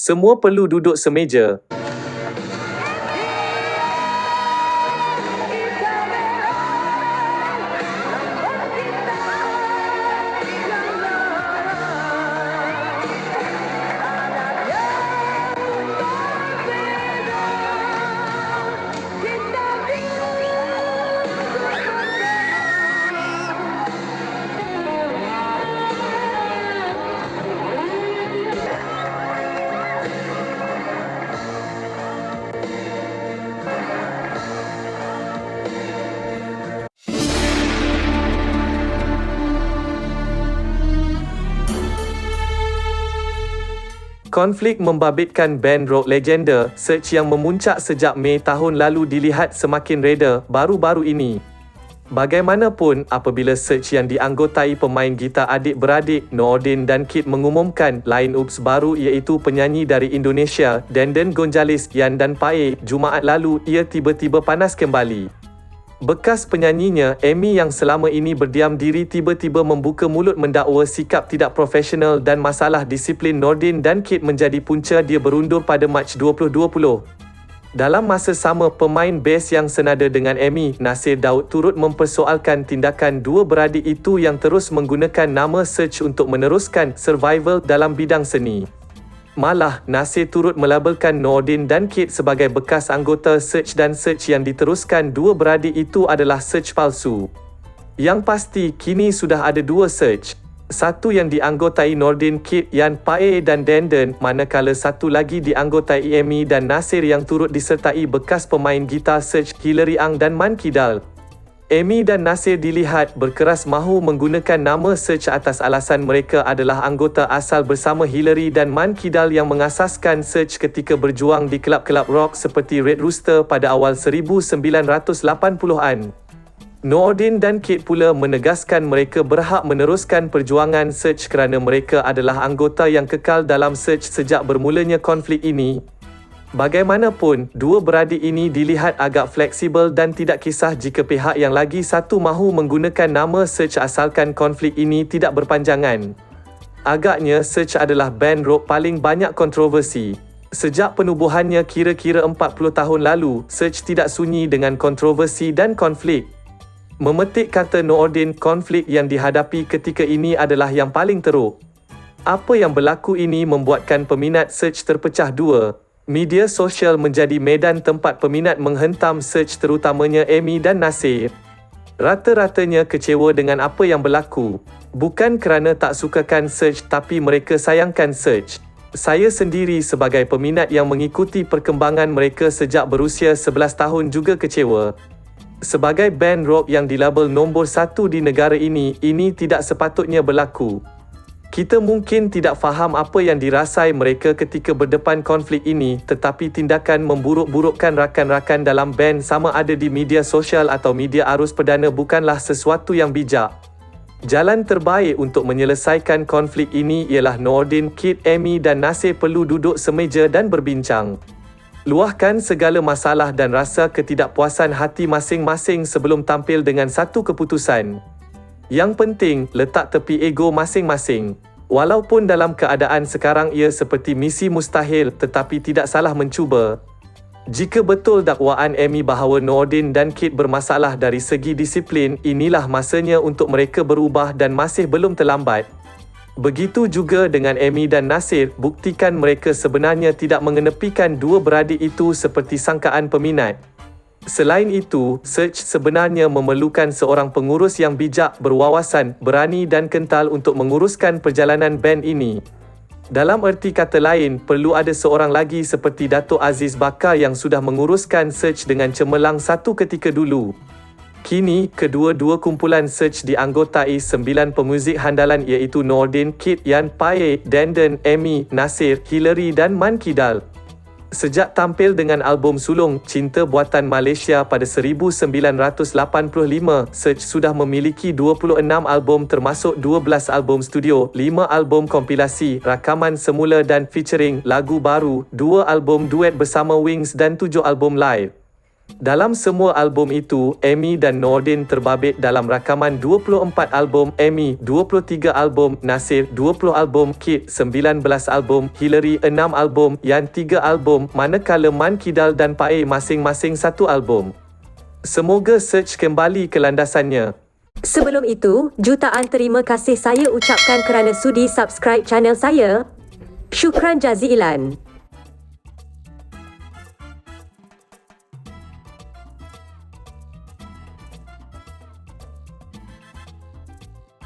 Semua perlu duduk semeja. Konflik membabitkan band rock legenda, Search yang memuncak sejak Mei tahun lalu dilihat semakin reda baru-baru ini. Bagaimanapun, apabila Search yang dianggotai pemain gitar adik-beradik Nordin dan Kid mengumumkan line-ups baru iaitu penyanyi dari Indonesia, Denden Gonzalez, Yan dan Pae, Jumaat lalu, ia tiba-tiba panas kembali. Bekas penyanyinya, Amy yang selama ini berdiam diri tiba-tiba membuka mulut mendakwa sikap tidak profesional dan masalah disiplin Nordin dan Kid menjadi punca dia berundur pada Mac 2020. Dalam masa sama, pemain bas yang senada dengan Amy, Nasir Daud turut mempersoalkan tindakan dua beradik itu yang terus menggunakan nama Search untuk meneruskan survival dalam bidang seni. Malah, Nasir turut melabelkan Nordin dan Kid sebagai bekas anggota Search dan Search yang diteruskan dua beradik itu adalah Search palsu. Yang pasti, kini sudah ada dua Search. Satu yang dianggotai Nordin, Kid, Yan, Pae dan Denden, manakala satu lagi dianggotai Amy dan Nasir yang turut disertai bekas pemain gitar Search Hillary Ang dan Man Kidal. Amy dan Nasir dilihat berkeras mahu menggunakan nama Search atas alasan mereka adalah anggota asal bersama Hillary dan Man Kidal yang mengasaskan Search ketika berjuang di kelab-kelab rock seperti Red Rooster pada awal 1980-an. Nordin dan Kid pula menegaskan mereka berhak meneruskan perjuangan Search kerana mereka adalah anggota yang kekal dalam Search sejak bermulanya konflik ini. Bagaimanapun, dua beradik ini dilihat agak fleksibel dan tidak kisah jika pihak yang lagi satu mahu menggunakan nama Search asalkan konflik ini tidak berpanjangan. Agaknya Search adalah band rock paling banyak kontroversi. Sejak penubuhannya kira-kira 40 tahun lalu, Search tidak sunyi dengan kontroversi dan konflik. Memetik kata Nordin, konflik yang dihadapi ketika ini adalah yang paling teruk. Apa yang berlaku ini membuatkan peminat Search terpecah dua. Media sosial menjadi medan tempat peminat menghentam Search terutamanya Amy dan Nasir. Rata-ratanya kecewa dengan apa yang berlaku. Bukan kerana tak sukakan Search tapi mereka sayangkan Search. Saya sendiri sebagai peminat yang mengikuti perkembangan mereka sejak berusia 11 tahun juga kecewa. Sebagai band rock yang dilabel nombor 1 di negara ini tidak sepatutnya berlaku. Kita mungkin tidak faham apa yang dirasai mereka ketika berdepan konflik ini, tetapi tindakan memburuk-burukkan rakan-rakan dalam band sama ada di media sosial atau media arus perdana bukanlah sesuatu yang bijak. Jalan terbaik untuk menyelesaikan konflik ini ialah Nordin, Kid, Amy dan Nasir perlu duduk semeja dan berbincang. Luahkan segala masalah dan rasa ketidakpuasan hati masing-masing sebelum tampil dengan satu keputusan. Yang penting, letak tepi ego masing-masing. Walaupun dalam keadaan sekarang ia seperti misi mustahil, tetapi tidak salah mencuba. Jika betul dakwaan Amy bahawa Nordin dan Kid bermasalah dari segi disiplin, inilah masanya untuk mereka berubah dan masih belum terlambat. Begitu juga dengan Amy dan Nasir, buktikan mereka sebenarnya tidak mengenepikan dua beradik itu seperti sangkaan peminat. Selain itu, Search sebenarnya memerlukan seorang pengurus yang bijak, berwawasan, berani dan kental untuk menguruskan perjalanan band ini. Dalam erti kata lain, perlu ada seorang lagi seperti Dato' Aziz Bakar yang sudah menguruskan Search dengan cemerlang satu ketika dulu. Kini, kedua-dua kumpulan Search dianggotai 9 pemuzik handalan iaitu Nordin, Kid, Yan, Pae, Denden, Amy, Nasir, Hillary dan Man Kidal. Sejak tampil dengan album sulung Cinta Buatan Malaysia pada 1985, Search sudah memiliki 26 album termasuk 12 album studio, 5 album kompilasi, rakaman semula dan featuring, lagu baru, 2 album duet bersama Wings dan 7 album live. Dalam semua album itu, Amy dan Nordin terbabit dalam rakaman 24 album, Amy 23 album, Nasir 20 album, Kit 19 album, Hillary 6 album, Yan 3 album, manakala Man Kidal dan Pae masing-masing 1 album. Semoga Search kembali ke landasannya. Sebelum itu, jutaan terima kasih saya ucapkan kerana sudi subscribe channel saya. Syukran jazilan.